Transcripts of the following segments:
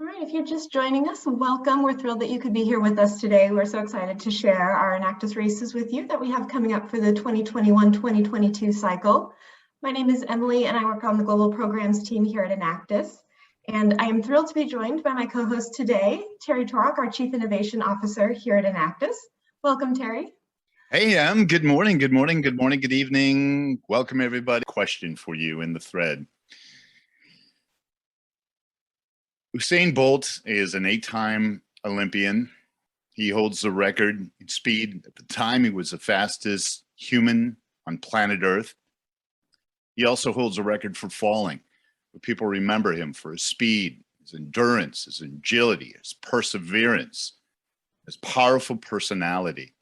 All right, if you're just joining us, welcome. We're thrilled that you could be here with us today. We're so excited to share our Enactus races with you that we have coming up for the 2021-2022 cycle. My name is Emily and I work on the global programs team here at Enactus. And I am thrilled to be joined by my co-host today, Terry Torok, our Chief Innovation Officer here at Enactus. Welcome, Terry. Hey, Em. Good morning, good morning, good morning, good evening. Welcome, everybody. Question for you in the thread. Usain Bolt is an 8-time Olympian. He holds the record in speed. At the time, he was the fastest human on planet Earth. He also holds a record for falling. People remember him for his speed, his endurance, his agility, his perseverance, his powerful personality,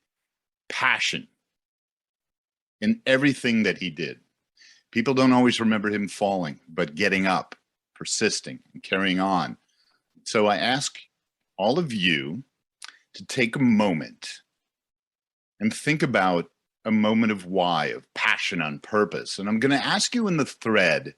passion in everything that he did. People don't always remember him falling, but getting up, persisting, and carrying on. So I ask all of you to take a moment and think about a moment of why, of passion on purpose. And I'm going to ask you in the thread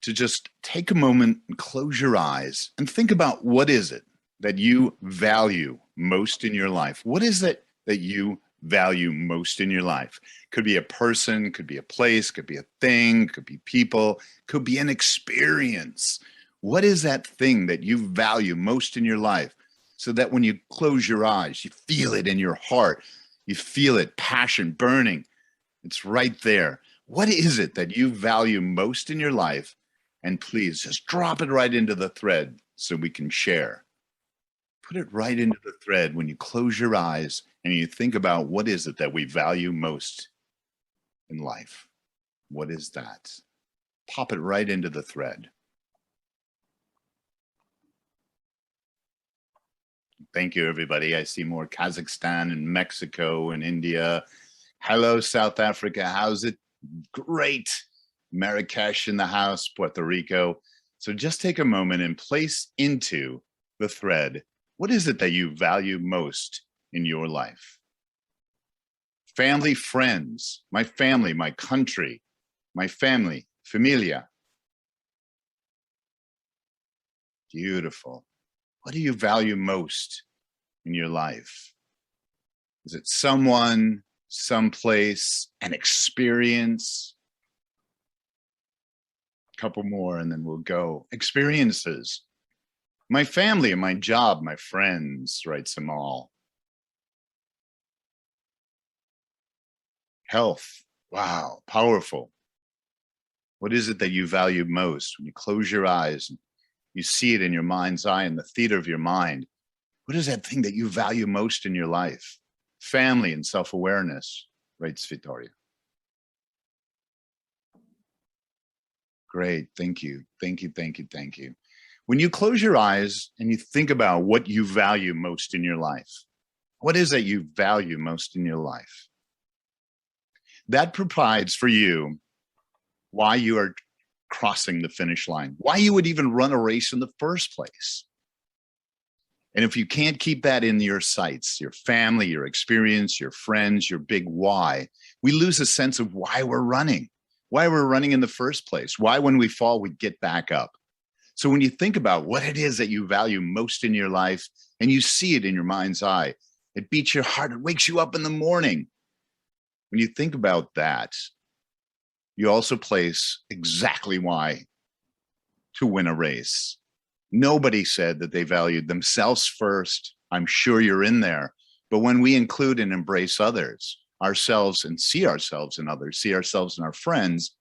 to just take a moment and close your eyes and think about what is it that you value most in your life? What is it that you value most in your life? Could be a person, could be a place, could be a thing, could be people, could be an experience. What is that thing that you value most in your life so that when you close your eyes, you feel it in your heart, you feel it, passion burning. It's right there. What is it that you value most in your life? And please just drop it right into the thread so we can share. Put it right into the thread when you close your eyes and you think about what is it that we value most in life. What is that? Pop it right into the thread. Thank you, everybody. I see more Kazakhstan and Mexico and India. Hello, South Africa. How's it? Great. Marrakesh in the house, Puerto Rico. So just take a moment and place into the thread, what is it that you value most in your life? Family, friends, my family, my country, my family, familia. Beautiful. What do you value most in your life? Is it someone, someplace, an experience? A couple more and then we'll go. Experiences. My family and my job, my friends, writes them all. Health. Wow, powerful. What is it that you value most when you close your eyes and you see it in your mind's eye, in the theater of your mind? What is that thing that you value most in your life? Family and self-awareness, writes Vittoria. Great, thank you, thank you, thank you, thank you. When you close your eyes and you think about what you value most in your life, what is it you value most in your life? That provides for you why you are crossing the finish line, why you would even run a race in the first place. And if you can't keep that in your sights, your family, your experience, your friends, your big why, we lose a sense of why we're running in the first place, why when we fall, we get back up. So when you think about what it is that you value most in your life and you see it in your mind's eye, it beats your heart, it wakes you up in the morning. When you think about that, you also place exactly why to win a race. Nobody said that they valued themselves first. I'm sure you're in there. But when we include and embrace others, ourselves, and see ourselves in others, see ourselves in our friends,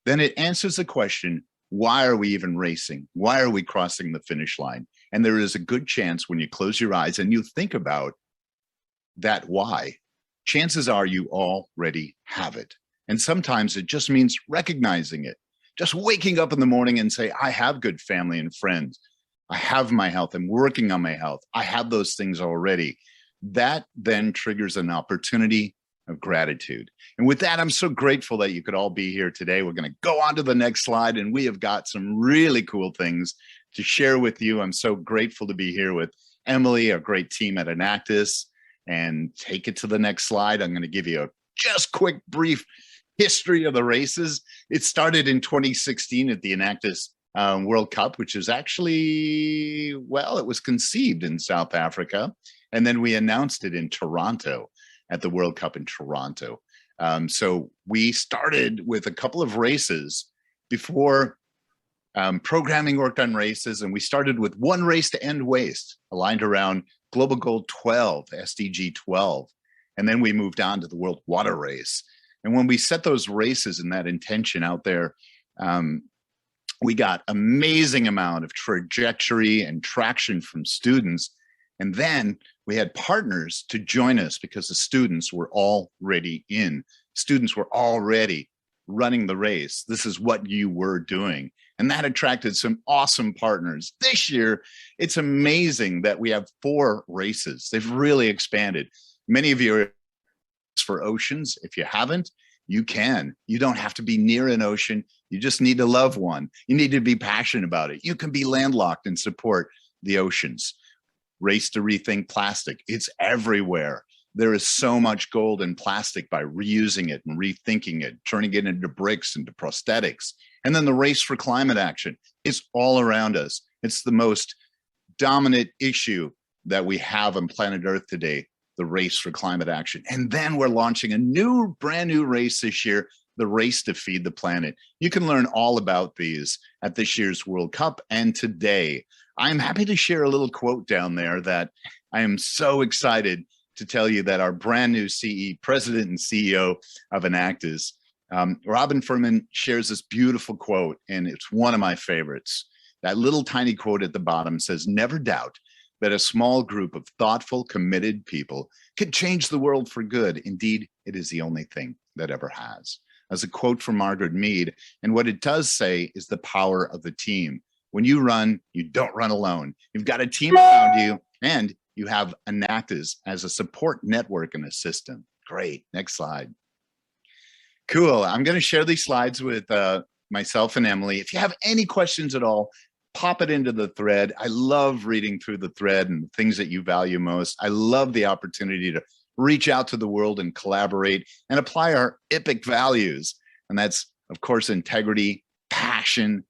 then it answers the question, why are we even racing? Why are we crossing the finish line? And there is a good chance when you close your eyes and you think about that why, chances are you already have it. And sometimes it just means recognizing it. Just waking up in the morning and say, I have good family and friends. I have my health. I'm working on my health. I have those things already. That then triggers an opportunity of gratitude. And with that, I'm so grateful that you could all be here today. We're going to go on to the next slide, and we have got some really cool things to share with you. I'm so grateful to be here with Emily, our great team at Enactus, and take it to the next slide. I'm going to give you a just quick, brief history of the races. It started in 2016 at the Enactus World Cup, which is actually, well, it was conceived in South Africa, and then we announced it in Toronto at the World Cup in Toronto. So we started with a couple of races before programming worked on races, and we started with one race to end waste, aligned around Global Goal 12, SDG 12. And then we moved on to the World Water Race. And when we set those races and that intention out there, we got amazing amount of trajectory and traction from students. And then we had partners to join us because the students were already in. Students were already running the race. This is what you were doing. And that attracted some awesome partners. This year, it's amazing that we have 4 races. They've really expanded. Many of you are for oceans. If you haven't, you can. You don't have to be near an ocean. You just need to love one. You need to be passionate about it. You can be landlocked and support the oceans. Race to Rethink Plastic. It's everywhere. There is so much gold in plastic by reusing it and rethinking it, turning it into bricks, into prosthetics. And then the race for climate action is all around us. It's the most dominant issue that we have on planet Earth today, the race for climate action. And then we're launching a brand new race this year, the race to feed the planet. You can learn all about these at this year's World Cup and today. I'm happy to share a little quote down there that I am so excited to tell you that our brand new president and CEO of Enactus, Robin Furman, shares this beautiful quote, and it's one of my favorites. That little tiny quote at the bottom says, "Never doubt that a small group of thoughtful, committed people can change the world for good. Indeed, it is the only thing that ever has." As a quote from Margaret Mead, and what it does say is the power of the team. When you run, you don't run alone. You've got a team around you, and you have Enactus as a support network and a system. Great. Next slide. Cool. I'm going to share these slides with myself and Emily. If you have any questions at all, pop it into the thread. I love reading through the thread and the things that you value most. I love the opportunity to reach out to the world and collaborate and apply our epic values. And that's, of course, integrity, passion,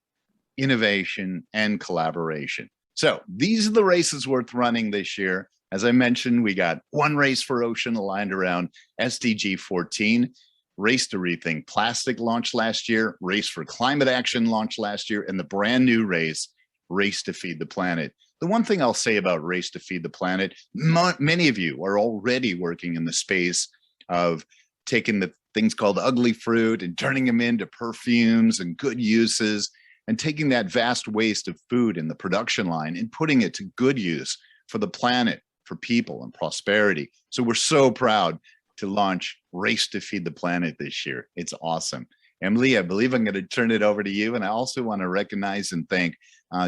innovation, and collaboration. So these are the races worth running this year. As I mentioned, we got one race for ocean aligned around SDG 14, Race to Rethink Plastic launched last year, Race for Climate Action launched last year, and the brand new race, Race to Feed the Planet. The one thing I'll say about Race to Feed the Planet, many of you are already working in the space of taking the things called ugly fruit and turning them into perfumes and good uses, and taking that vast waste of food in the production line and putting it to good use for the planet, for people, and prosperity. So we're so proud to launch Race to Feed the Planet this year. It's awesome. Emily, I believe I'm going to turn it over to you. And I also want to recognize and thank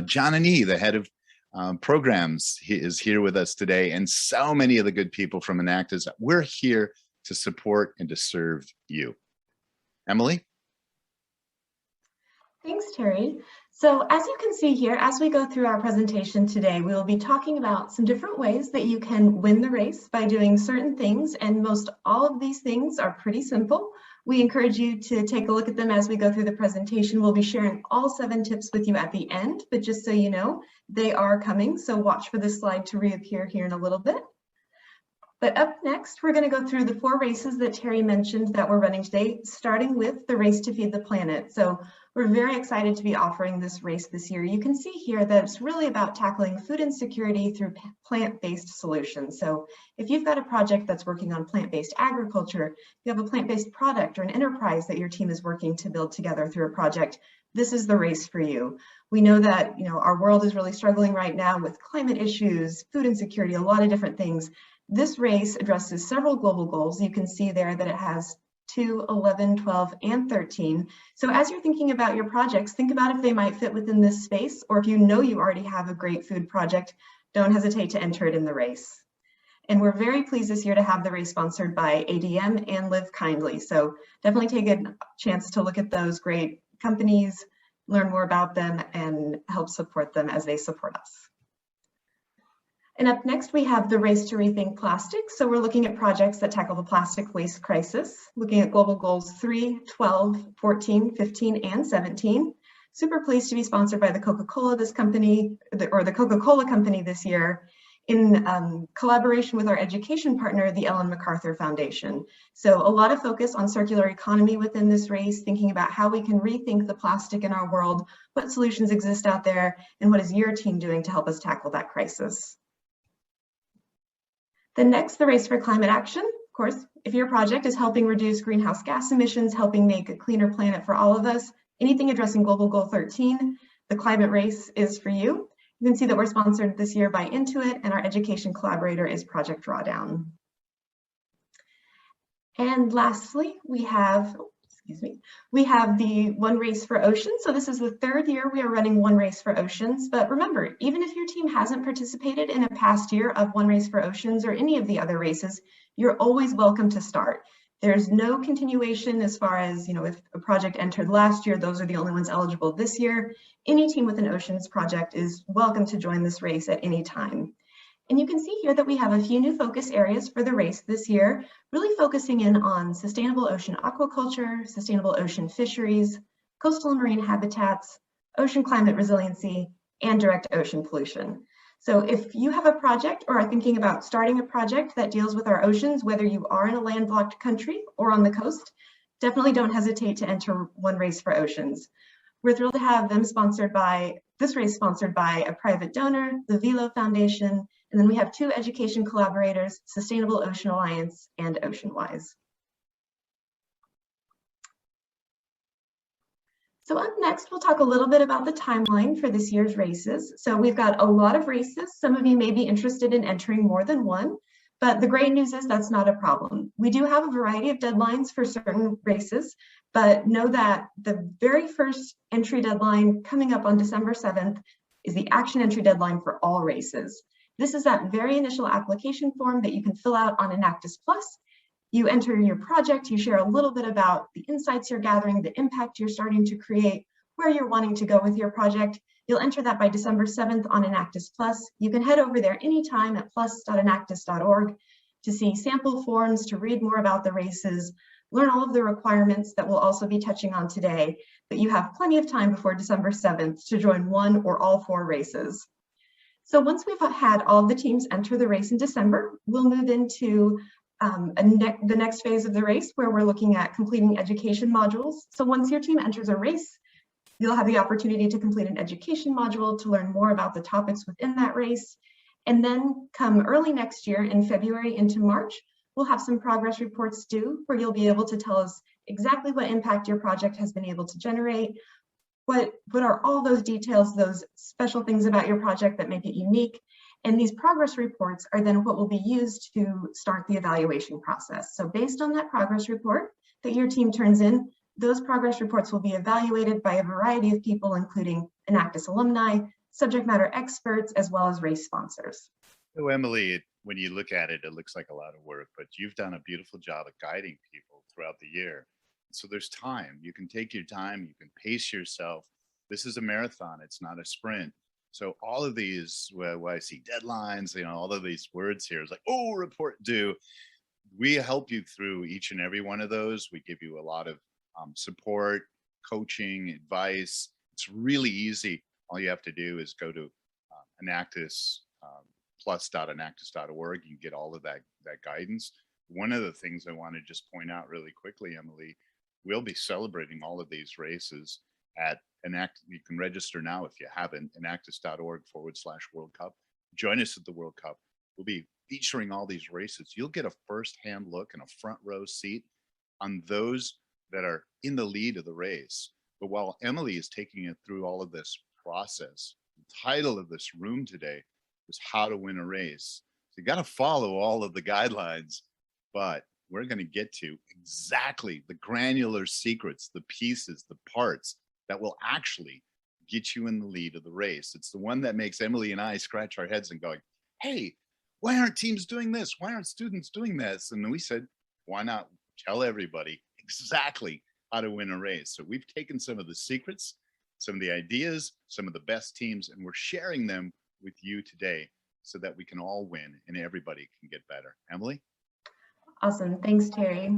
John and E, the head of programs. He is here with us today, and so many of the good people from Enactus. We're here to support and to serve you. Emily? Thanks, Terry. So as you can see here, as we go through our presentation today, we will be talking about some different ways that you can win the race by doing certain things, and most all of these things are pretty simple. We encourage you to take a look at them as we go through the presentation. We'll be sharing all 7 tips with you at the end, but just so you know, they are coming, so watch for this slide to reappear here in a little bit. But up next, we're going to go through the 4 races that Terry mentioned that we're running today, starting with the Race to Feed the Planet. So we're very excited to be offering this race this year. You can see here that it's really about tackling food insecurity through plant-based solutions. So if you've got a project that's working on plant-based agriculture, you have a plant-based product or an enterprise that your team is working to build together through a project, this is the race for you. We know that our world is really struggling right now with climate issues, food insecurity, a lot of different things. This race addresses several global goals. You can see there that it has 2, 11, 12, and 13. So as you're thinking about your projects, think about if they might fit within this space, or if you know you already have a great food project, don't hesitate to enter it in the race. And we're very pleased this year to have the race sponsored by ADM and Live Kindly. So definitely take a chance to look at those great companies, learn more about them, and help support them as they support us. And up next, we have the Race to Rethink Plastic. So we're looking at projects that tackle the plastic waste crisis, looking at global goals 3, 12, 14, 15, and 17. super pleased to be sponsored by the Coca-Cola the Coca-Cola Company this year in collaboration with our education partner, the Ellen MacArthur Foundation. So a lot of focus on circular economy within this race, thinking about how we can rethink the plastic in our world, what solutions exist out there, and what is your team doing to help us tackle that crisis. Then next, the race for climate action. Of course, if your project is helping reduce greenhouse gas emissions, helping make a cleaner planet for all of us, anything addressing Global Goal 13, the climate race is for you. You can see that we're sponsored this year by Intuit, and our education collaborator is Project Drawdown. And lastly, we have the One Race for Oceans. So this is the third year we are running One Race for Oceans. But remember, even if your team hasn't participated in a past year of One Race for Oceans or any of the other races, you're always welcome to start. There's no continuation as far as, if a project entered last year, those are the only ones eligible this year. Any team with an oceans project is welcome to join this race at any time. And you can see here that we have a few new focus areas for the race this year, really focusing in on sustainable ocean aquaculture, sustainable ocean fisheries, coastal and marine habitats, ocean climate resiliency, and direct ocean pollution. So if you have a project or are thinking about starting a project that deals with our oceans, whether you are in a landlocked country or on the coast, definitely don't hesitate to enter One Race for Oceans. We're thrilled to have this race sponsored by a private donor, the Velo Foundation, and then we have 2 education collaborators, Sustainable Ocean Alliance and OceanWise. So up next, we'll talk a little bit about the timeline for this year's races. So we've got a lot of races. Some of you may be interested in entering more than one, but the great news is that's not a problem. We do have a variety of deadlines for certain races, but know that the very first entry deadline coming up on December 7th is the action entry deadline for all races. This is that very initial application form that you can fill out on Enactus Plus. You enter your project, you share a little bit about the insights you're gathering, the impact you're starting to create, where you're wanting to go with your project. You'll enter that by December 7th on Enactus Plus. You can head over there anytime at plus.enactus.org to see sample forms, to read more about the races, learn all of the requirements that we'll also be touching on today. But you have plenty of time before December 7th to join one or all 4 races. So once we've had all of the teams enter the race in December, we'll move into the next phase of the race, where we're looking at completing education modules. So once your team enters a race, you'll have the opportunity to complete an education module to learn more about the topics within that race. And then come early next year in February into March, we'll have some progress reports due, where you'll be able to tell us exactly what impact your project has been able to generate, what are all those details, those special things about your project that make it unique. And these progress reports are then what will be used to start the evaluation process. So based on that progress report that your team turns in, those progress reports will be evaluated by a variety of people, including Enactus alumni, subject matter experts, as well as race sponsors. So Emily, when you look at it, it looks like a lot of work, but you've done a beautiful job of guiding people throughout the year. So there's time. You can take your time, you can pace yourself. This is a marathon, it's not a sprint. So all of these, where I see deadlines, all of these words here is like, oh, report due. We help you through each and every one of those. We give you a lot of support, coaching, advice. It's really easy. All you have to do is go to Enactus, plus.enactus.org. You can get all of that guidance. One of the things I want to just point out really quickly, Emily, we'll be celebrating all of these races at you can register now if you haven't, enactus.org/World Cup. Join us at the World Cup. We'll be featuring all these races. You'll get a first-hand look and a front row seat on those that are in the lead of the race. But while Emily is taking it through all of this process, the title of this room today is How to Win a Race. So you got to follow all of the guidelines, but we're going to get to exactly the granular secrets, the pieces, the parts that will actually get you in the lead of the race. It's the one that makes Emily and I scratch our heads and going, hey, why aren't teams doing this? Why aren't students doing this? And then we said, why not tell everybody exactly how to win a race? So we've taken some of the secrets, some of the ideas, some of the best teams, and we're sharing them with you today so that we can all win and everybody can get better. Emily? Awesome, thanks, Terry.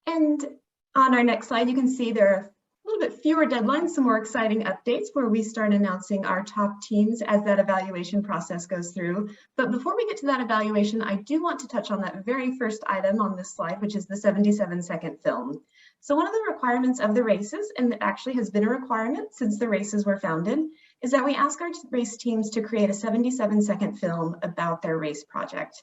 And on our next slide, you can see there are a little bit fewer deadlines, some more exciting updates where we start announcing our top teams as that evaluation process goes through. But before we get to that evaluation, I do want to touch on that very first item on this slide, which is the 77-second film. So one of the requirements of the races, and it actually has been a requirement since the races were founded, is that we ask our race teams to create a 77-second film about their race project.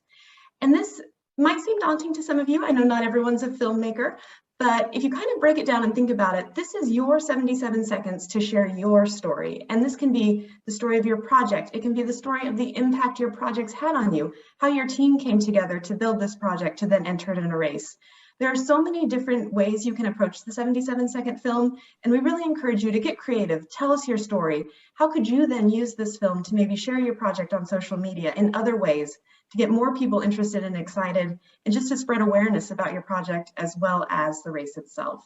And this might seem daunting to some of you. I know not everyone's a filmmaker, but if you kind of break it down and think about it, this is your 77 seconds to share your story. And this can be the story of your project. It can be the story of the impact your projects had on you, how your team came together to build this project to then enter it in a race. There are so many different ways you can approach the 77-second film, and we really encourage you to get creative. Tell us your story. How could you then use this film to maybe share your project on social media in other ways to get more people interested and excited, and just to spread awareness about your project as well as the race itself?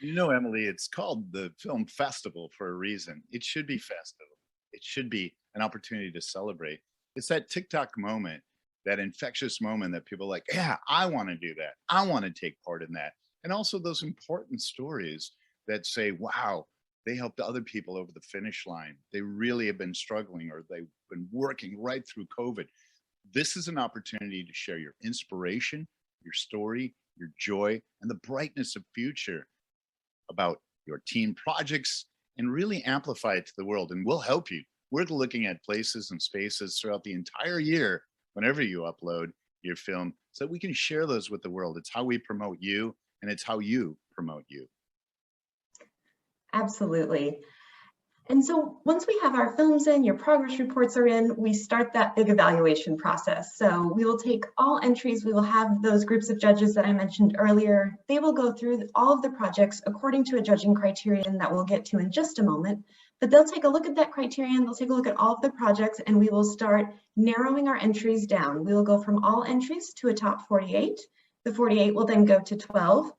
You know, Emily, it's called the film festival for a reason. It should be festive. It should be an opportunity to celebrate. It's that TikTok moment, that infectious moment that people are like, yeah, I want to do that. I want to take part in that. And also those important stories that say, wow, they helped other people over the finish line. They really have been struggling, or they've been working right through COVID. This is an opportunity to share your inspiration, your story, your joy, and the brightness of future about your team projects, and really amplify it to the world. And we'll help you. We're looking at places and spaces throughout the entire year whenever you upload your film, so that we can share those with the world. It's how we promote you, and it's how you promote you. Absolutely. And so once we have our films in, your progress reports are in, we start that big evaluation process. So we will take all entries, we will have those groups of judges that I mentioned earlier. They will go through all of the projects according to a judging criterion that we'll get to in just a moment. But they'll take a look at that criterion, they'll take a look at all of the projects, and we will start narrowing our entries down. We will go from all entries to a top 48. The 48 will then go to 12.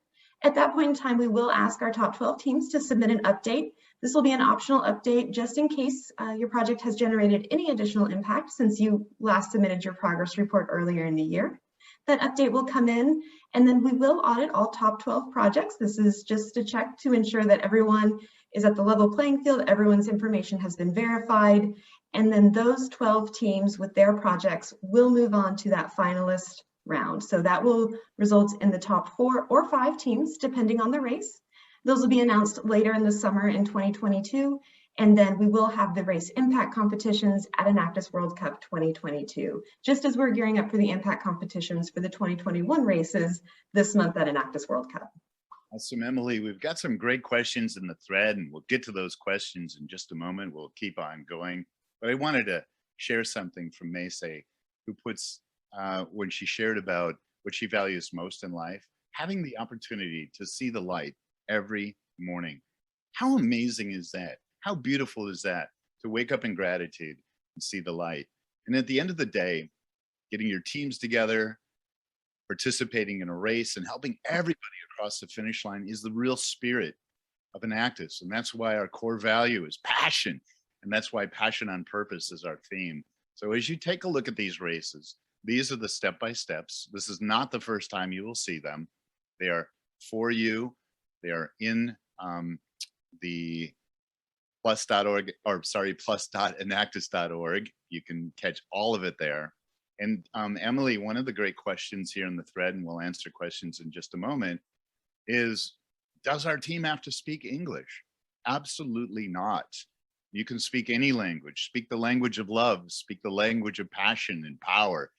At that point in time, we will ask our top 12 teams to submit an update. This will be an optional update just in case your project has generated any additional impact since you last submitted your progress report earlier in the year. That update will come in, and then we will audit all top 12 projects. This is just a check to ensure that everyone is at the level playing field, everyone's information has been verified, and then those 12 teams with their projects will move on to that finalist round. So that will result in the top 4 or 5 teams, depending on the race. Those will be announced later in the summer in 2022, and then we will have the race impact competitions at Enactus World Cup 2022, just as we're gearing up for the impact competitions for the 2021 races this month at Enactus World Cup. Awesome, Emily. We've got some great questions in the thread, and we'll get to those questions in just a moment. We'll keep on going. But I wanted to share something from Macy, who puts, when she shared about what she values most in life, having the opportunity to see the light every morning. How amazing is that? How beautiful is that, to wake up in gratitude and see the light? And at the end of the day, getting your teams together, participating in a race, and helping everybody across the finish line is the real spirit of Enactus. And that's why our core value is passion. And that's why passion on purpose is our theme. So as you take a look at these races, these are the step-by-steps. This is not the first time you will see them. They are for you. They are in the plus.enactus.org. You can catch all of it there. And Emily, one of the great questions here in the thread, and we'll answer questions in just a moment, is, does our team have to speak English? Absolutely not. You can speak any language. Speak the language of love, speak the language of passion and power.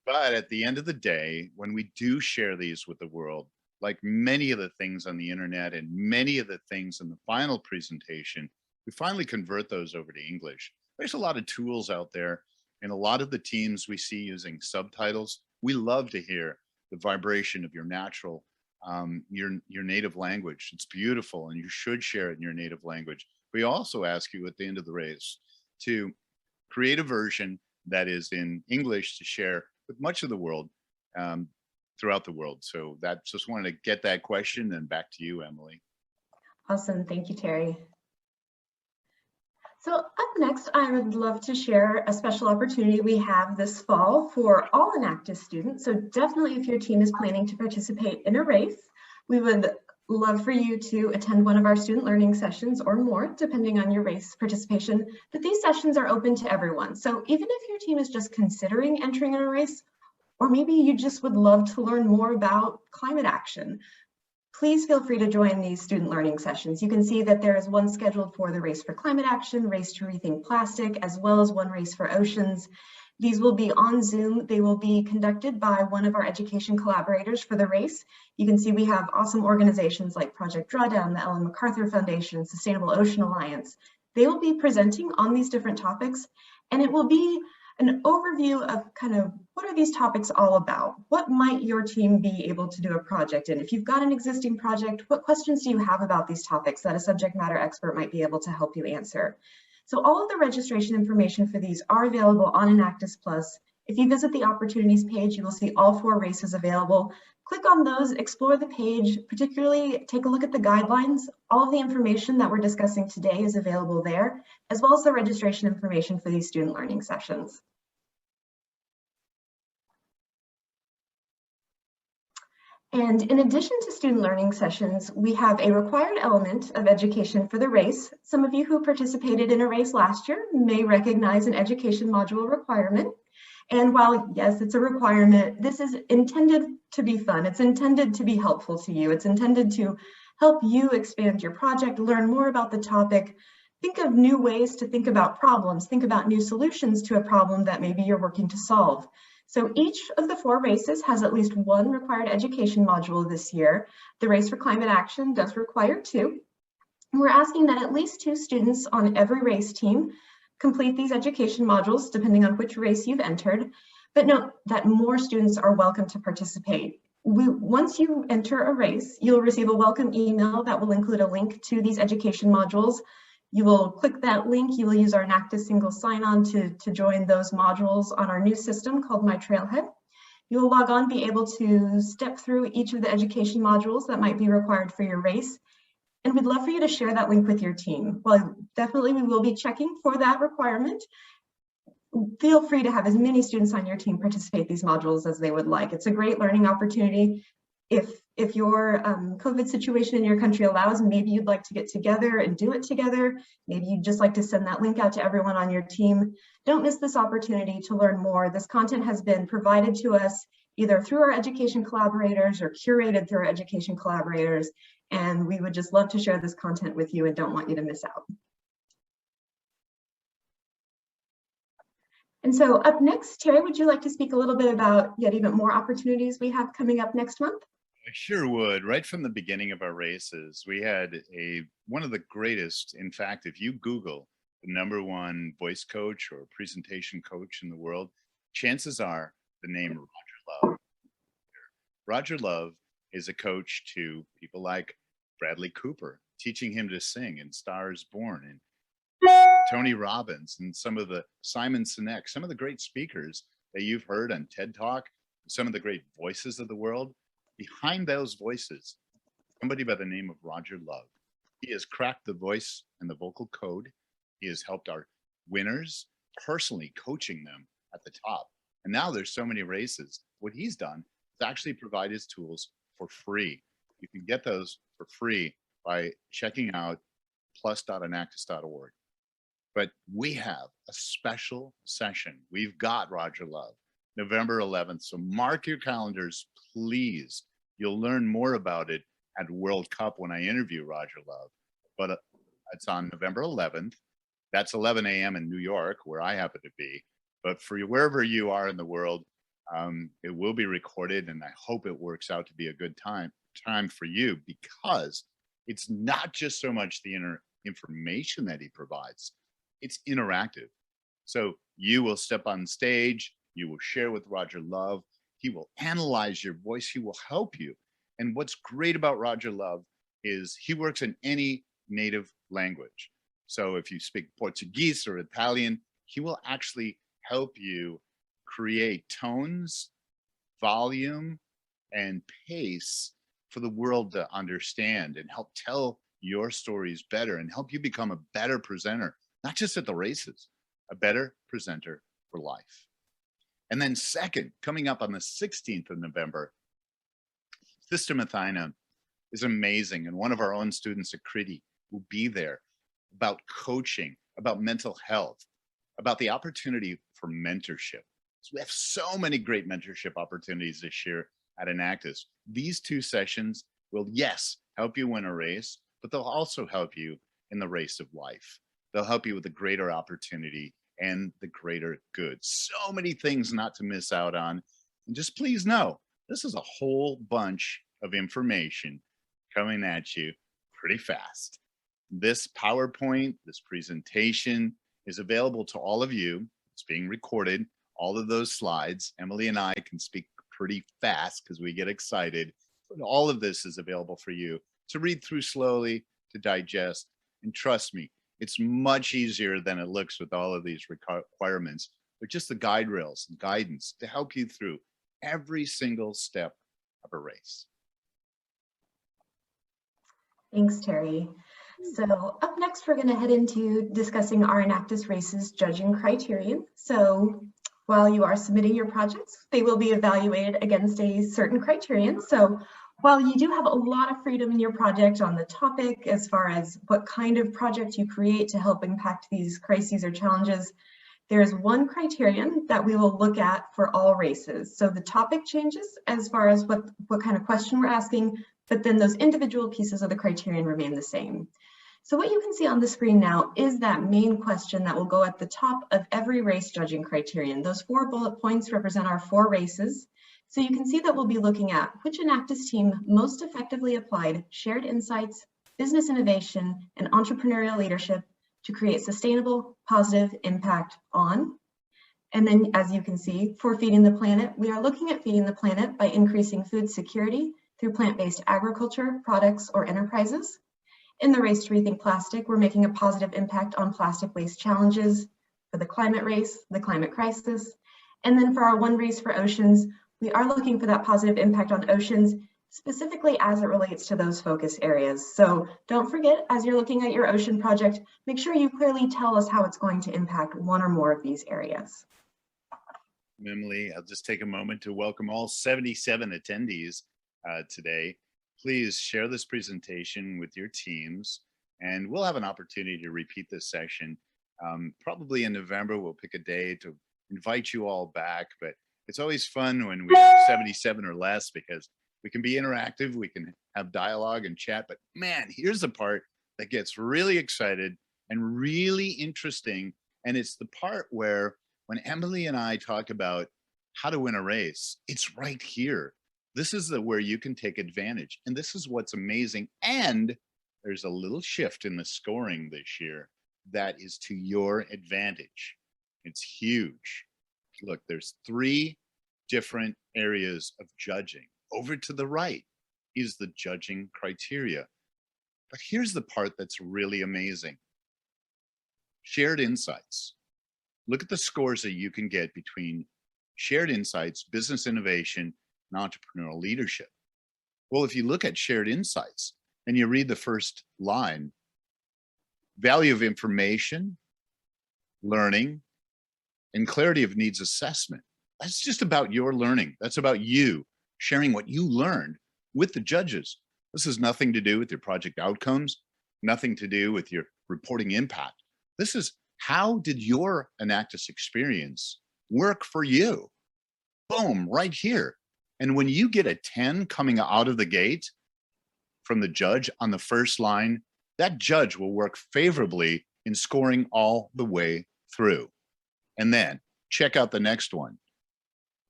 But at the end of the day, when we do share these with the world, like many of the things on the internet and many of the things in the final presentation, we finally convert those over to English. There's a lot of tools out there, and a lot of the teams we see using subtitles. We love to hear the vibration of your natural, your native language. It's beautiful, and you should share it in your native language. We also ask you at the end of the race to create a version that is in English to share with much of the world, throughout the world. So that, just wanted to get that question, and back to you, Emily. Awesome, thank you, Terry. So up next, I would love to share a special opportunity we have this fall for all Enactus students. So definitely if your team is planning to participate in a race, we would love for you to attend one of our student learning sessions or more, depending on your race participation, but these sessions are open to everyone. So even if your team is just considering entering in a race, or maybe you just would love to learn more about climate action, please feel free to join these student learning sessions. You can see that there is one scheduled for the Race for Climate Action, Race to Rethink Plastic, as well as one Race for Oceans. These will be on Zoom. They will be conducted by one of our education collaborators for the race. You can see we have awesome organizations like Project Drawdown, the Ellen MacArthur Foundation, Sustainable Ocean Alliance. They will be presenting on these different topics, and it will be an overview of kind of what are these topics all about? What might your team be able to do a project in? If you've got an existing project, what questions do you have about these topics that a subject matter expert might be able to help you answer? So all of the registration information for these are available on Enactus Plus. If you visit the opportunities page, you will see all 4 races available. Click on those, explore the page, particularly take a look at the guidelines. All of the information that we're discussing today is available there, as well as the registration information for these student learning sessions. And in addition to student learning sessions, we have a required element of education for the race. Some of you who participated in a race last year may recognize an education module requirement. And while, yes, it's a requirement, this is intended to be fun. It's intended to be helpful to you. It's intended to help you expand your project, learn more about the topic, think of new ways to think about problems, think about new solutions to a problem that maybe you're working to solve. So each of the 4 races has at least one required education module this year. The Race for Climate Action does require 2. And we're asking that at least 2 students on every race team complete these education modules, depending on which race you've entered. But note that more students are welcome to participate. Once you enter a race, you'll receive a welcome email that will include a link to these education modules. You will click that link. You will use our Enactus single sign-on to join those modules on our new system called My Trailhead. You will log on, be able to step through each of the education modules that might be required for your race. And we'd love for you to share that link with your team. Well, definitely we will be checking for that requirement. Feel free to have as many students on your team participate these modules as they would like. It's a great learning opportunity. If your COVID situation in your country allows, maybe you'd like to get together and do it together. Maybe you'd just like to send that link out to everyone on your team. Don't miss this opportunity to learn more. This content has been provided to us either through our education collaborators or curated through our education collaborators. And we would just love to share this content with you and don't want you to miss out. And so up next, Terry, would you like to speak a little bit about yet even more opportunities we have coming up next month? I sure would. Right from the beginning of our races, we had one of the greatest. In fact, if you Google the #1 voice coach or presentation coach in the world, chances are the name Roger Love. Roger Love is a coach to people like Bradley Cooper, teaching him to sing in Stars Born, and Tony Robbins, and some of the Simon Sinek, some of the great speakers that you've heard on TED Talk, some of the great voices of the world. Behind those voices, somebody by the name of Roger Love. He has cracked the voice and the vocal code. He has helped our winners, personally coaching them at the top. And now there's so many races. What he's done is actually provide his tools for free. You can get those for free by checking out plus.enactus.org. But we have a special session. We've got Roger Love, November 11th. So mark your calendars, please. You'll learn more about it at World Cup when I interview Roger Love. But it's on November 11th. That's 11 a.m. in New York, where I happen to be. But for wherever you are in the world, it will be recorded, and I hope it works out to be a good time for you, because it's not just so much the information that he provides. It's interactive. So you will step on stage, you will share with Roger Love, he will analyze your voice, he will help you. And what's great about Roger Love is he works in any native language. So if you speak Portuguese or Italian, he will actually help you create tones, volume, and pace for the world to understand, and help tell your stories better, and help you become a better presenter, not just at the races, a better presenter for life. And then second, coming up on the 16th of November, Sister Mathina is amazing. And one of our own students at Criti will be there about coaching, about mental health, about the opportunity for mentorship. So we have so many great mentorship opportunities this year at Enactus. These 2 sessions will, yes, help you win a race, but they'll also help you in the race of life. They'll help you with the greater opportunity and the greater good. So many things not to miss out on. And just please know, this is a whole bunch of information coming at you pretty fast. This PowerPoint, this presentation is available to all of you. It's being recorded. All of those slides, Emily and I can speak pretty fast because we get excited, but all of this is available for you to read through slowly, to digest, and trust me, it's much easier than it looks with all of these requirements, but just the guide rails and guidance to help you through every single step of a race. Thanks, Terry. So up next, we're going to head into discussing our Enactus Races judging criterion. So while you are submitting your projects, they will be evaluated against a certain criterion. So while you do have a lot of freedom in your project on the topic, as far as what kind of project you create to help impact these crises or challenges, there's one criterion that we will look at for all races. So the topic changes as far as what kind of question we're asking, but then those individual pieces of the criterion remain the same. So what you can see on the screen now is that main question that will go at the top of every race judging criterion. Those 4 bullet points represent our 4 races. So you can see that we'll be looking at which Enactus team most effectively applied shared insights, business innovation, and entrepreneurial leadership to create sustainable, positive impact on. And then, as you can see, for feeding the planet, we are looking at feeding the planet by increasing food security through plant-based agriculture, products, or enterprises. In the race to rethink plastic, we're making a positive impact on plastic waste challenges. For the climate race, the climate crisis. And then for our one race for oceans, we are looking for that positive impact on oceans, specifically as it relates to those focus areas. So don't forget, as you're looking at your ocean project, make sure you clearly tell us how it's going to impact one or more of these areas. Emily, I'll just take a moment to welcome all 77 attendees today. Please share this presentation with your teams, and we'll have an opportunity to repeat this session. Probably in November, we'll pick a day to invite you all back, but it's always fun when we have 77 or less because we can be interactive, we can have dialogue and chat, but man, here's the part that gets really excited and really interesting. And it's the part where when Emily and I talk about how to win a race, it's right here. This is where you can take advantage. And this is what's amazing. And there's a little shift in the scoring this year that is to your advantage. It's huge. Look, there's 3 different areas of judging. Over to the right is the judging criteria. But here's the part that's really amazing. Shared insights. Look at the scores that you can get between shared insights, business innovation, and entrepreneurial leadership. Well, if you look at shared insights and you read the first line, value of information, learning, and clarity of needs assessment. That's just about your learning. That's about you sharing what you learned with the judges. This has nothing to do with your project outcomes, nothing to do with your reporting impact. This is how did your Enactus experience work for you? Boom, right here. And when you get a 10 coming out of the gate from the judge on the first line, that judge will work favorably in scoring all the way through. And then check out the next one.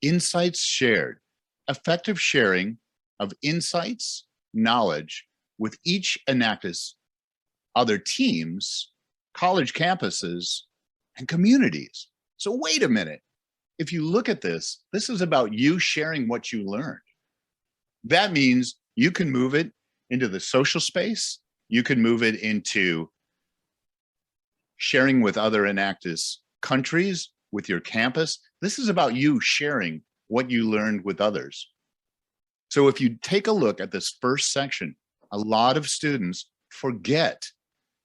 Insights shared. Effective sharing of insights, knowledge with each Enactus, other teams, college campuses, and communities. So wait a minute. If you look at this, this is about you sharing what you learned. That means you can move it into the social space. You can move it into sharing with other Enactus countries, with your campus. This is about you sharing what you learned with others. So if you take a look at this first section, a lot of students forget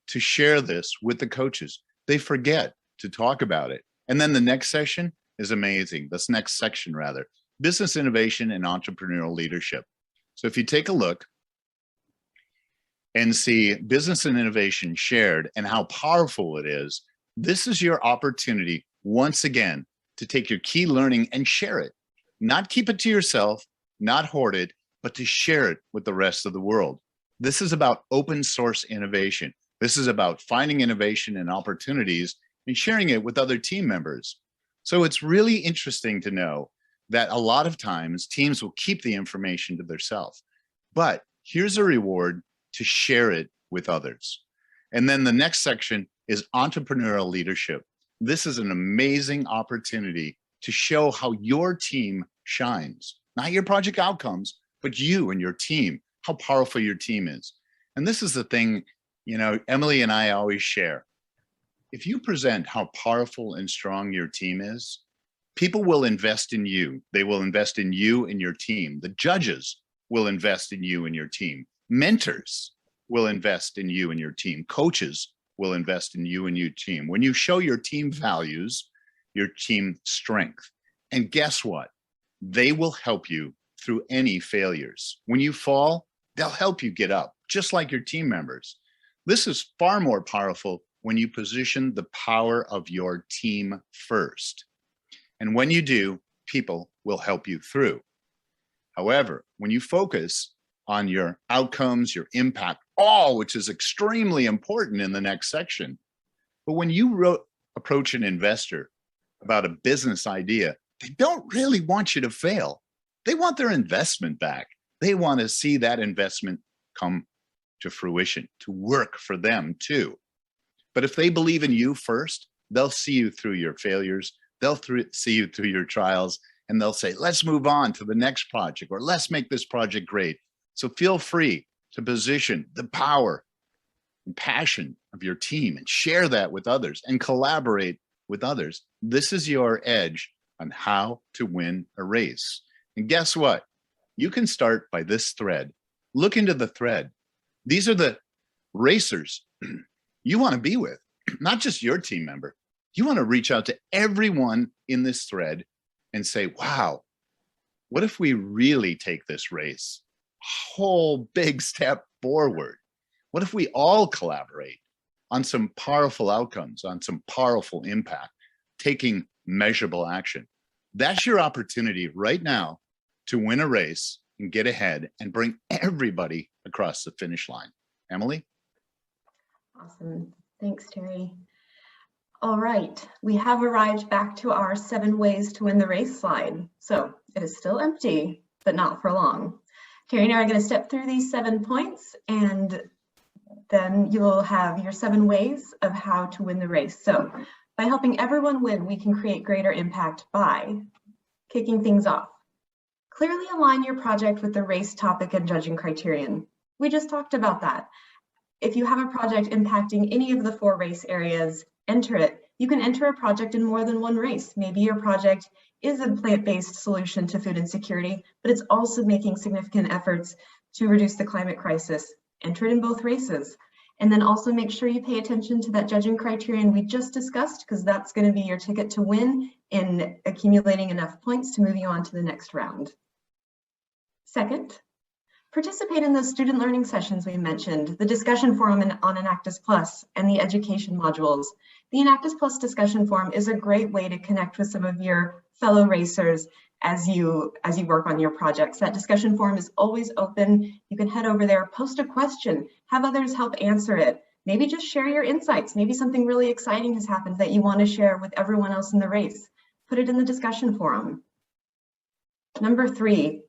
to share this with the coaches. They forget to talk about it. And then the next session is amazing. This next section rather, business innovation and entrepreneurial leadership. So if you take a look, and see business and innovation shared and how powerful it is, this is your opportunity once again to take your key learning and share it. Not keep it to yourself, not hoard it, but to share it with the rest of the world. This is about open source innovation. This is about finding innovation and opportunities and sharing it with other team members. So it's really interesting to know that a lot of times teams will keep the information to themselves, but here's a reward to share it with others. And then the next section is entrepreneurial leadership. This is an amazing opportunity to show how your team shines, not your project outcomes, but you and your team, how powerful your team is. And this is the thing, you know, Emily and I always share. If you present how powerful and strong your team is, people will invest in you. They will invest in you and your team. The judges will invest in you and your team. Mentors will invest in you and your team. Coaches will invest in you and your team. When you show your team values, your team strength, and guess what? They will help you through any failures. When you fall, they'll help you get up, just like your team members. This is far more powerful when you position the power of your team first. And when you do, people will help you through. However, when you focus on your outcomes, your impact, all, which is extremely important in the next section, but when you approach an investor about a business idea, they don't really want you to fail. They want their investment back. They want to see that investment come to fruition, to work for them too. But if they believe in you first, they'll see you through your failures. They'll see you through your trials, and they'll say, let's move on to the next project, or let's make this project great. So feel free to position the power and passion of your team and share that with others and collaborate with others. This is your edge on how to win a race. And guess what? You can start by this thread. Look into the thread. These are the racers you want to be with, not just your team member. You want to reach out to everyone in this thread and say, wow, what if we really take this race a whole big step forward? What if we all collaborate on some powerful outcomes, on some powerful impact, taking measurable action? That's your opportunity right now to win a race and get ahead and bring everybody across the finish line. Emily? Awesome. Thanks, Terry. All right, we have arrived back to our 7 ways to win the race slide. So it is still empty, but not for long. Terry and I are going to step through these 7 points, and then you'll have your 7 ways of how to win the race. So by helping everyone win, we can create greater impact by kicking things off. Clearly align your project with the race topic and judging criterion. We just talked about that. If you have a project impacting any of the 4 race areas, enter it. You can enter a project in more than one race. Maybe your project is a plant-based solution to food insecurity, but it's also making significant efforts to reduce the climate crisis. Enter it in both races. And then also make sure you pay attention to that judging criterion we just discussed, because that's going to be your ticket to win in accumulating enough points to move you on to the next round. Second, participate in those student learning sessions we mentioned, the discussion forum on Enactus Plus and the education modules. The Enactus Plus discussion forum is a great way to connect with some of your fellow racers as you work on your projects. That discussion forum is always open. You can head over there, post a question, have others help answer it. Maybe just share your insights. Maybe something really exciting has happened that you want to share with everyone else in the race. Put it in the discussion forum. Number 3,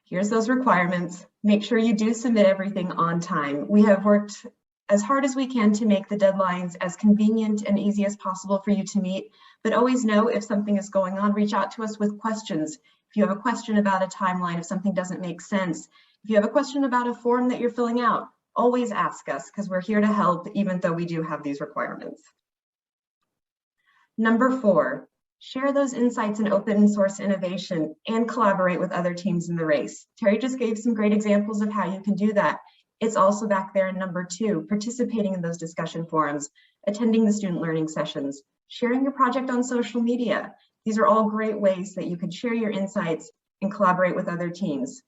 here's those requirements. Make sure you do submit everything on time. We have worked as hard as we can to make the deadlines as convenient and easy as possible for you to meet, but always know if something is going on, reach out to us with questions. If you have a question about a timeline, if something doesn't make sense, if you have a question about a form that you're filling out, always ask us, because we're here to help, even though we do have these requirements. Number 4, share those insights in open source innovation and collaborate with other teams in the race. Terry just gave some great examples of how you can do that. It's also back there in number 2, participating in those discussion forums, attending the student learning sessions, sharing your project on social media. These are all great ways that you can share your insights and collaborate with other teams.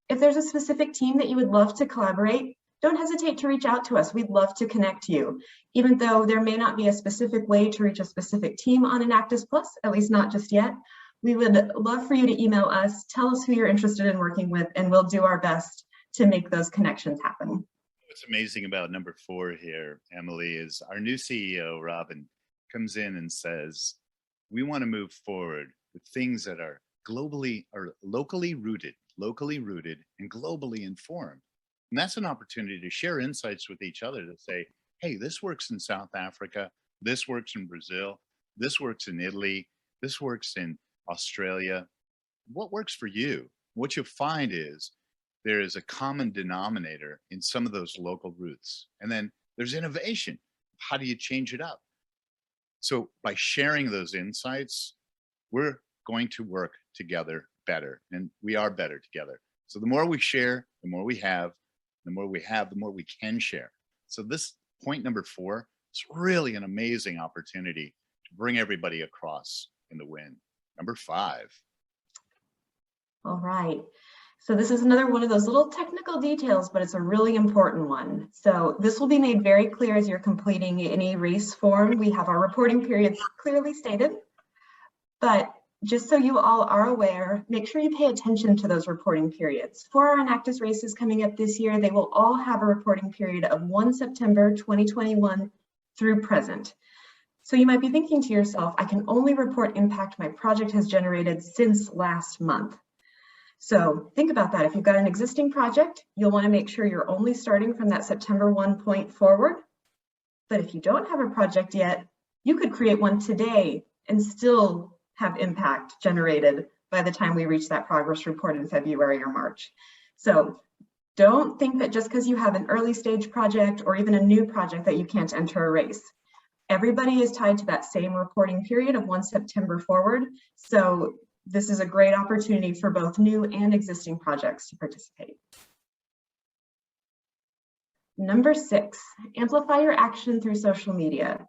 If there's a specific team that you would love to collaborate, don't hesitate to reach out to us. We'd love to connect you. Even though there may not be a specific way to reach a specific team on Enactus Plus, at least not just yet, we would love for you to email us, tell us who you're interested in working with, and we'll do our best to make those connections happen. What's amazing about number 4 here, Emily, is our new CEO, Robin, comes in and says, we want to move forward with things that are locally rooted and globally informed. And that's an opportunity to share insights with each other to say, hey, this works in South Africa, this works in Brazil, this works in Italy, this works in Australia. What works for you? What you'll find is there is a common denominator in some of those local roots. And then there's innovation. How do you change it up? So by sharing those insights, we're going to work together better, and we are better together. So the more we share, the more we have, the more we can share. So this point number 4 is really an amazing opportunity to bring everybody across in the win. Number 5. All right. So this is another one of those little technical details, but it's a really important one. So this will be made very clear as you're completing any race form. We have our reporting periods clearly stated, but just so you all are aware, make sure you pay attention to those reporting periods. For our Enactus races coming up this year, they will all have a reporting period of 1 September 2021 through present. So you might be thinking to yourself, I can only report impact my project has generated since last month. So think about that. If you've got an existing project, you'll want to make sure you're only starting from that September 1 point forward. But if you don't have a project yet, you could create one today and still have impact generated by the time we reach that progress report in February or March. So don't think that just because you have an early stage project or even a new project that you can't enter a race. Everybody is tied to that same reporting period of 1 September forward. So this is a great opportunity for both new and existing projects to participate. Number 6, amplify your action through social media.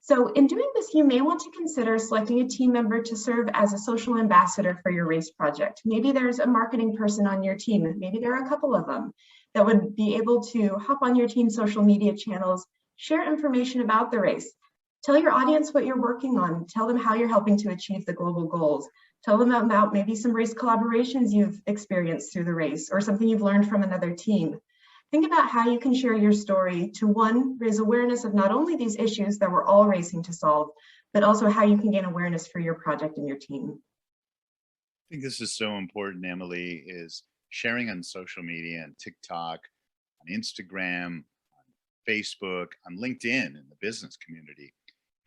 So in doing this, you may want to consider selecting a team member to serve as a social ambassador for your race project. Maybe there's a marketing person on your team, maybe there are a couple of them, that would be able to hop on your team's social media channels, share information about the race, tell your audience what you're working on, tell them how you're helping to achieve the global goals, tell them about maybe some race collaborations you've experienced through the race or something you've learned from another team. Think about how you can share your story to, 1, raise awareness of not only these issues that we're all racing to solve, but also how you can gain awareness for your project and your team. I think this is so important, Emily, is sharing on social media and TikTok, on Instagram, on Facebook, on LinkedIn in the business community.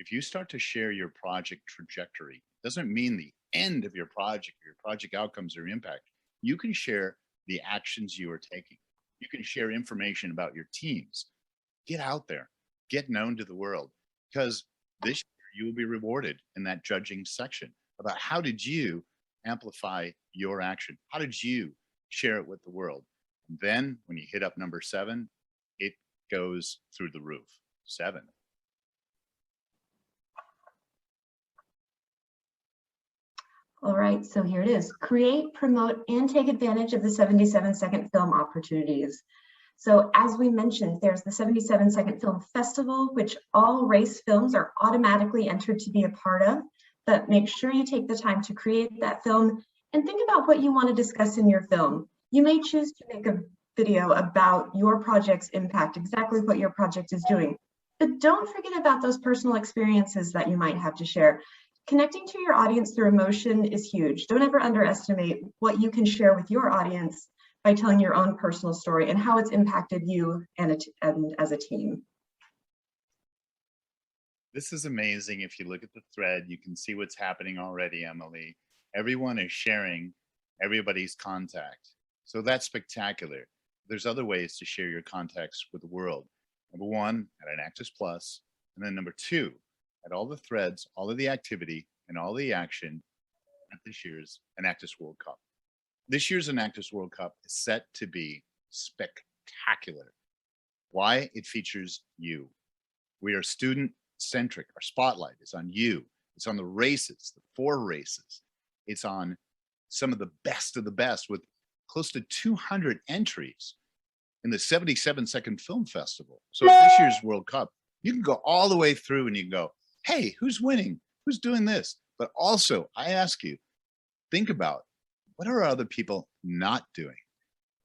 If you start to share your project trajectory, doesn't mean the end of your project outcomes or impact. You can share the actions you are taking. You can share information about your teams. Get out there, get known to the world, because this year you will be rewarded in that judging section about how did you amplify your action? How did you share it with the world? And then when you hit up number 7, it goes through the roof. 7. All right, so here it is. Create, promote, and take advantage of the 77-second film opportunities. So as we mentioned, there's the 77-second film festival, which all race films are automatically entered to be a part of, but make sure you take the time to create that film and think about what you want to discuss in your film. You may choose to make a video about your project's impact, exactly what your project is doing, but don't forget about those personal experiences that you might have to share. Connecting to your audience through emotion is huge. Don't ever underestimate what you can share with your audience by telling your own personal story and how it's impacted you and as a team. This is amazing. If you look at the thread, you can see what's happening already, Emily. Everyone is sharing everybody's contact. So that's spectacular. There's other ways to share your contacts with the world. Number 1, at Enactus Plus, and then number 2, at all the threads, all of the activity, and all the action at this year's Enactus World Cup. This year's Enactus World Cup is set to be spectacular. Why? It features you. We are student-centric. Our spotlight is on you. It's on the races, the 4 races. It's on some of the best with close to 200 entries. in the 77-second film festival. So at this year's World Cup, you can go all the way through and you can go, hey, who's winning? Who's doing this? But also, I ask you, think about, what are other people not doing?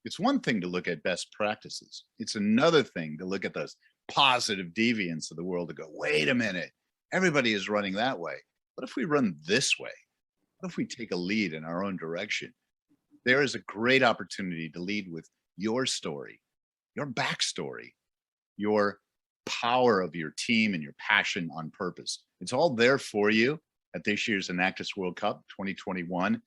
It's one thing to look at best practices. It's another thing to look at those positive deviants of the world to go, wait a minute, everybody is running that way. What if we run this way? What if we take a lead in our own direction? There is a great opportunity to lead with your story, your backstory, your power of your team and your passion on purpose. It's all there for you at this year's Enactus World Cup 2021.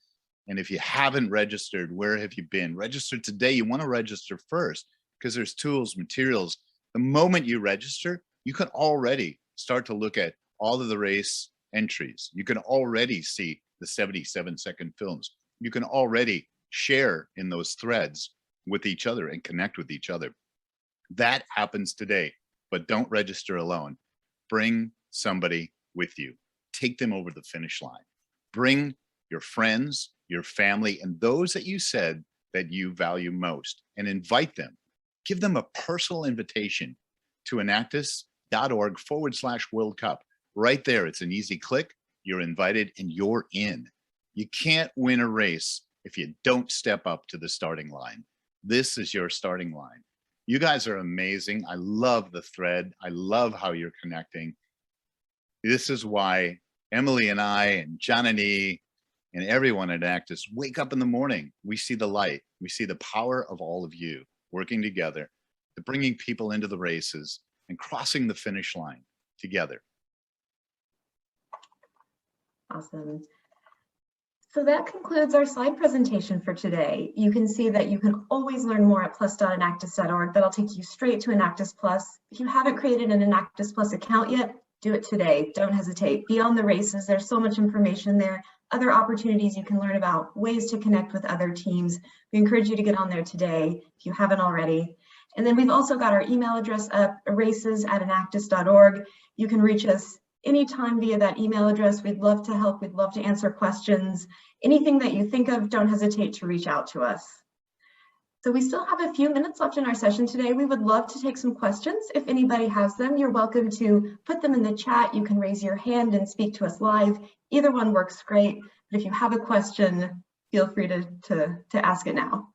And if you haven't registered, where have you been? Register today. You want to register first because there's tools, materials. The moment you register, you can already start to look at all of the race entries. You can already see the 77-second films. You can already share in those threads with each other and connect with each other. That happens today, but don't register alone. Bring somebody with you. Take them over the finish line. Bring your friends, your family, and those that you said that you value most, and invite them. Give them a personal invitation to enactus.org/World Cup. Right there, it's an easy click. You're invited and you're in. You can't win a race if you don't step up to the starting line. This is your starting line. You guys are amazing. I love the thread. I love how you're connecting. This is why Emily and I and Janani and everyone at Enactus wake up in the morning. We see the light. We see the power of all of you working together, to bringing people into the races and crossing the finish line together. Awesome. So that concludes our slide presentation for today. You can see that you can always learn more at plus.enactus.org. That'll take you straight to Enactus Plus. If you haven't created an Enactus Plus account yet, do it today. Don't hesitate. Beyond the races, there's so much information there, other opportunities you can learn about, ways to connect with other teams. We encourage you to get on there today if you haven't already. And then we've also got our email address up, races@enactus.org. You can reach us anytime via that email address. We'd love to help. We'd love to answer questions. Anything that you think of, don't hesitate to reach out to us. So we still have a few minutes left in our session today. We would love to take some questions. If anybody has them, you're welcome to put them in the chat. You can raise your hand and speak to us live. Either one works great. But if you have a question, feel free to ask it now.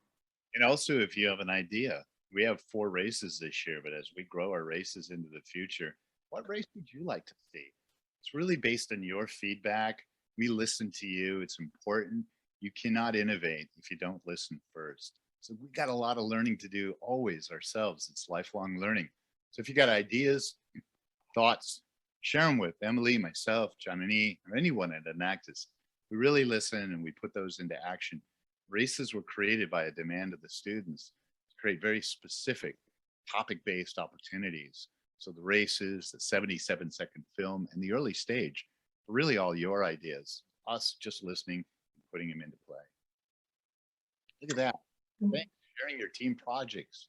And also, if you have an idea, we have 4 races this year, but as we grow our races into the future, what race would you like to see? It's really based on your feedback. We listen to you. It's important. You cannot innovate if you don't listen first. So we got a lot of learning to do always ourselves. It's lifelong learning. So if you got ideas, thoughts, share them with Emily, myself, Janani, or anyone at Enactus. We really listen and we put those into action. Races were created by a demand of the students to create very specific topic-based opportunities. So the races, the 77-second film, and the early stage are really all your ideas, us just listening and putting them into play. Look at that. Thanks for sharing your team projects.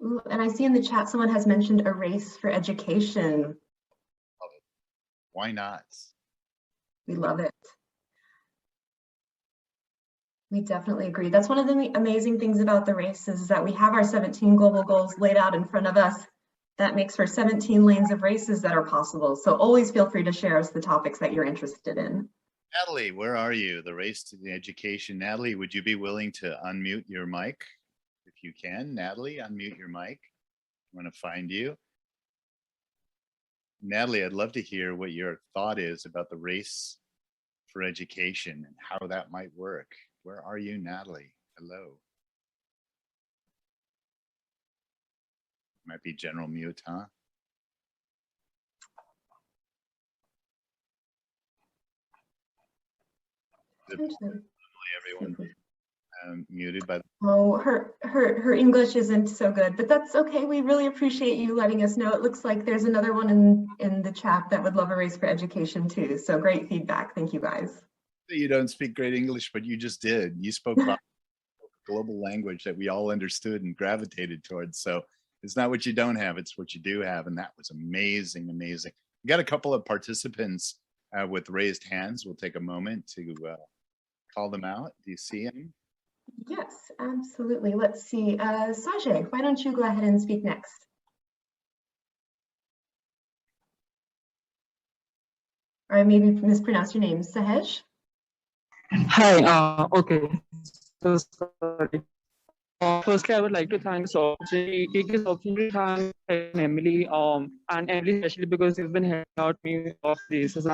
Ooh, and I see in the chat someone has mentioned a race for education. Love it. Why not? We love it. We definitely agree. That's one of the amazing things about the races is that we have our 17 global goals laid out in front of us. That makes for 17 lanes of races that are possible. So always feel free to share us the topics that you're interested in. Natalie, where are you? The race to the education. Natalie, would you be willing to unmute your mic? If you can, Natalie, unmute your mic. I want to find you. Natalie, I'd love to hear what your thought is about the race for education and how that might work. Where are you, Natalie? Hello. Might be general mute, huh? Everyone muted by the Oh, her English isn't so good, but that's okay. We really appreciate you letting us know. It looks like there's another one in the chat that would love a race for education too. So great feedback. Thank you guys. You don't speak great English, but you just did. You spoke about global language that we all understood and gravitated towards. So it's not what you don't have, it's what you do have. And that was amazing, amazing. We got a couple of participants with raised hands. We'll take a moment to call them out. Do you see them? Yes, absolutely. Let's see. Sajay, why don't you go ahead and speak next? Or I maybe mispronounced your name, Sahej? Hi, okay. So sorry. Firstly, I would like to thank this opportunity, take this opportunity to thank Emily, and Emily especially because she's been helping out me of this. And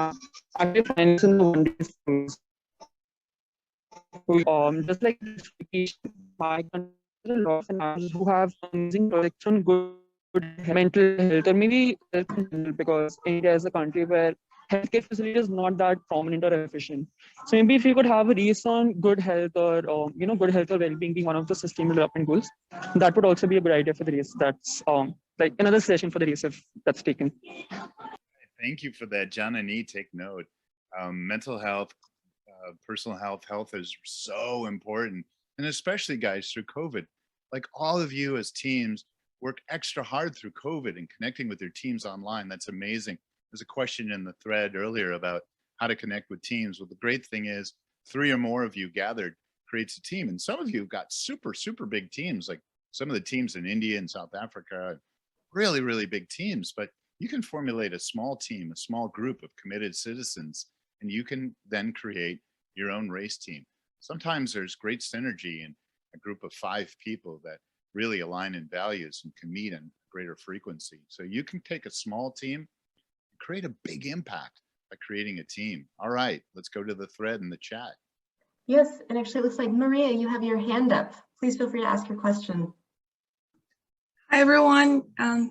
actually, finding in the one day things. Just like this vacation, my country, there are a lot of financiers who have amazing projects on good mental health or maybe health in general, because India is a country where healthcare facility is not that prominent or efficient. So maybe if you could have a race on good health or good health or well-being being one of the sustainable development goals, that would also be a good idea for the race. That's like another session for the race if that's taken. Thank you for that, Janani. Take note. Mental health, personal health, health is so important. And especially, guys, through COVID. Like all of you as teams work extra hard through COVID and connecting with your teams online. That's amazing. There's a question in the thread earlier about how to connect with teams. Well, the great thing is 3 or more of you gathered creates a team. And some of you have got super, super big teams, like some of the teams in India and South Africa, really, really big teams. But you can formulate a small team, a small group of committed citizens, and you can then create your own race team. Sometimes there's great synergy in a group of 5 people that really align in values and can meet in greater frequency. So you can take a small team and create a big impact by creating a team. All right, let's go to the thread in the chat. Yes, and actually it looks like Maria, you have your hand up. Please feel free to ask your question. Hi, everyone.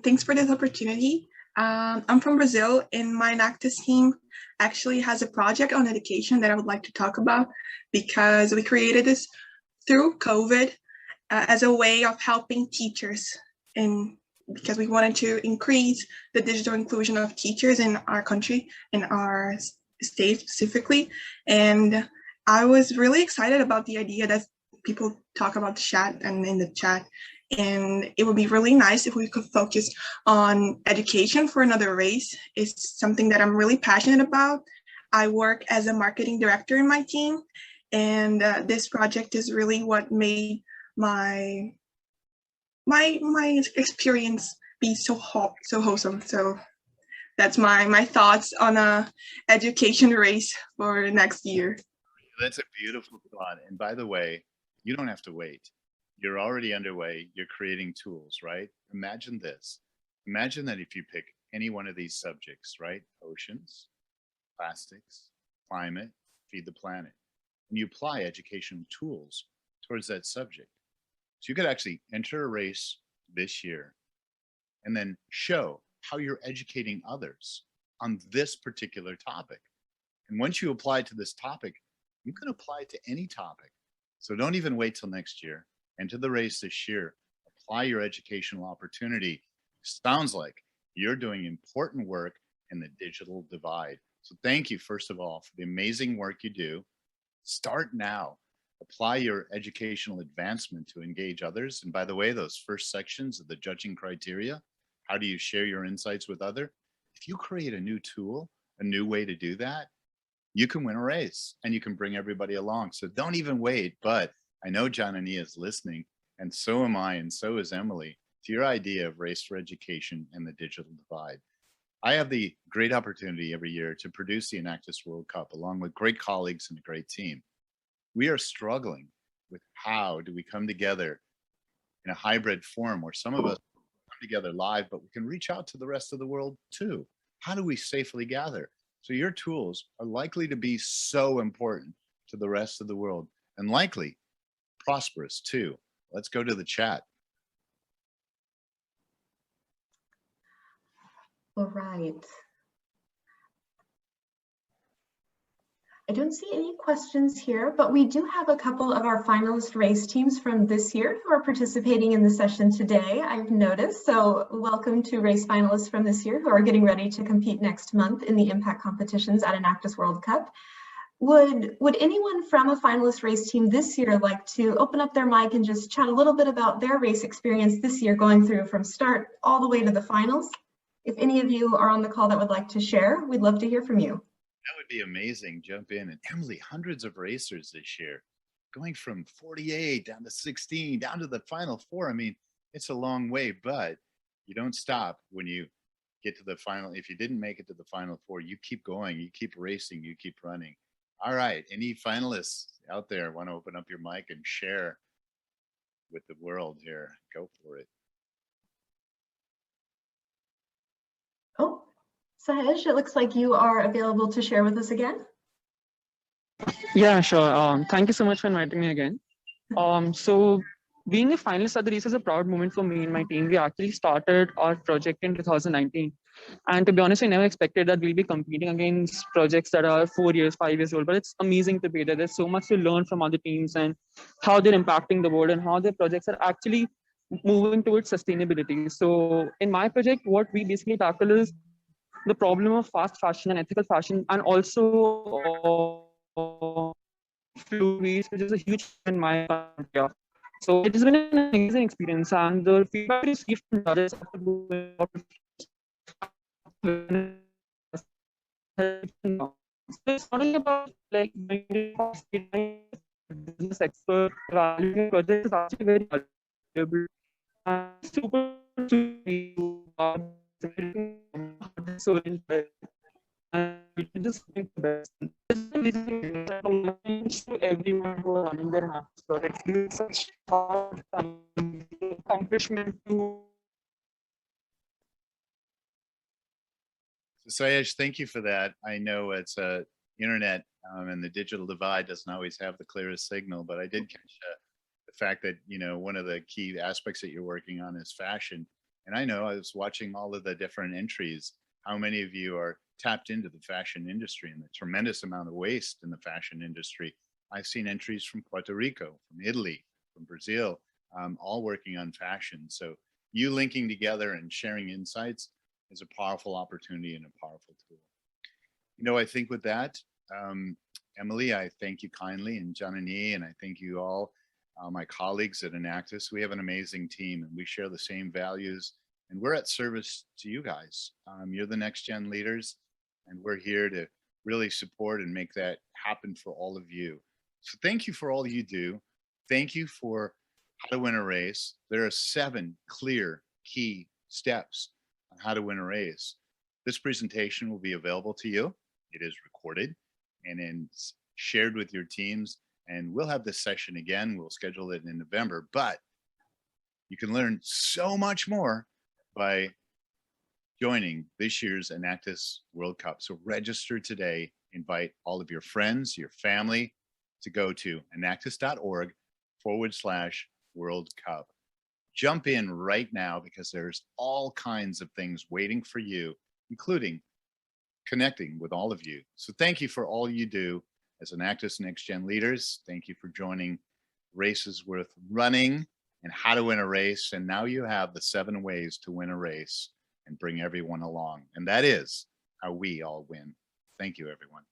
Thanks for this opportunity. I'm from Brazil, and my Enactus team actually has a project on education that I would like to talk about, because we created this through COVID as a way of helping teachers, and because we wanted to increase the digital inclusion of teachers in our country, in our state specifically. And I was really excited about the idea that people talk about the chat and in the chat. And it would be really nice if we could focus on education for another race. It's something that I'm really passionate about. I work as a marketing director in my team, and this project is really what made my experience be so wholesome. So that's my thoughts on a education race for next year. That's a beautiful thought. And by the way, you don't have to wait. You're already underway. You're creating tools, right? Imagine this. Imagine that if you pick any one of these subjects, right? Oceans, plastics, climate, feed the planet, and you apply educational tools towards that subject. So you could actually enter a race this year and then show how you're educating others on this particular topic. And once you apply to this topic, you can apply to any topic. So don't even wait till next year. Enter the race this year. Apply your educational opportunity. Sounds like you're doing important work in the digital divide. So thank you, first of all, for the amazing work you do. Start now. Apply your educational advancement to engage others. And by the way, those first sections of the judging criteria, how do you share your insights with others? If you create a new tool, a new way to do that, you can win a race and you can bring everybody along. So don't even wait. But I know John and Nia is listening, and so am I, and so is Emily, to your idea of race for education and the digital divide. I have the great opportunity every year to produce the Enactus World Cup along with great colleagues and a great team. We are struggling with how do we come together in a hybrid form where some of us come together live, but we can reach out to the rest of the world too. How do we safely gather? So your tools are likely to be so important to the rest of the world and likely prosperous too. Let's go to the chat. All right. I don't see any questions here, but we do have a couple of our finalist race teams from this year who are participating in the session today, I've noticed. So welcome to race finalists from this year who are getting ready to compete next month in the impact competitions at Enactus World Cup. Would anyone from a finalist race team this year like to open up their mic and just chat a little bit about their race experience this year, going through from start all the way to the finals? If any of you are on the call that would like to share, we'd love to hear from you. That would be amazing. Jump in. And Emily, hundreds of racers this year. going from 48 down to 16, down to the final four. I mean, it's a long way, but you don't stop when you get to the final. If you didn't make it to the final four, you keep going, you keep racing, you keep running. All right, any finalists out there want to open up your mic and share with the world here? Go for it. Oh, Sahej, it looks like you are available to share with us again. Yeah, sure. Thank you so much for inviting me again. So being a finalist at the race is a proud moment for me and my team. We actually started our project in 2019. And to be honest, I never expected that we'll be competing against projects that are 4 years, 5 years old. But it's amazing to be there. There's so much to learn from other teams and how they're impacting the world and how their projects are actually moving towards sustainability. So in my project, what we basically tackle is the problem of fast fashion and ethical fashion, and also food waste, which is a huge in my country. So it has been an amazing experience, and the feedback we received from judges after going out so it's not only about like business expert evaluating projects is actually very valuable and super so and we can just think the best. To everyone who are running their apps projects, it's such hard accomplishment to. So Sayesh, thank you for that. I know it's internet and the digital divide doesn't always have the clearest signal, but I did catch the fact that, you know, one of the key aspects that you're working on is fashion. And I know I was watching all of the different entries, how many of you are tapped into the fashion industry and the tremendous amount of waste in the fashion industry. I've seen entries from Puerto Rico, from Italy, from Brazil, all working on fashion. So you linking together and sharing insights is a powerful opportunity and a powerful tool. You know, I think with that, Emily, I thank you kindly, and Janani, and I thank you all, my colleagues at Enactus. We have an amazing team and we share the same values, and we're at service to you guys. You're the next gen leaders, and we're here to really support and make that happen for all of you. So thank you for all you do. Thank you for How to Win a Race. There are 7 clear key steps on how to win a race. This presentation will be available to you. It is recorded and then shared with your teams. And we'll have this session again. We'll schedule it in November, but you can learn so much more by joining this year's Enactus World Cup. So register today, invite all of your friends, your family to go to enactus.org/World Cup. Jump in right now because there's all kinds of things waiting for you, including connecting with all of you. So thank you for all you do as Enactus Next Gen leaders. Thank you for joining Races Worth Running and How to Win a Race. And now you have the 7 ways to win a race and bring everyone along. And that is how we all win. Thank you, everyone.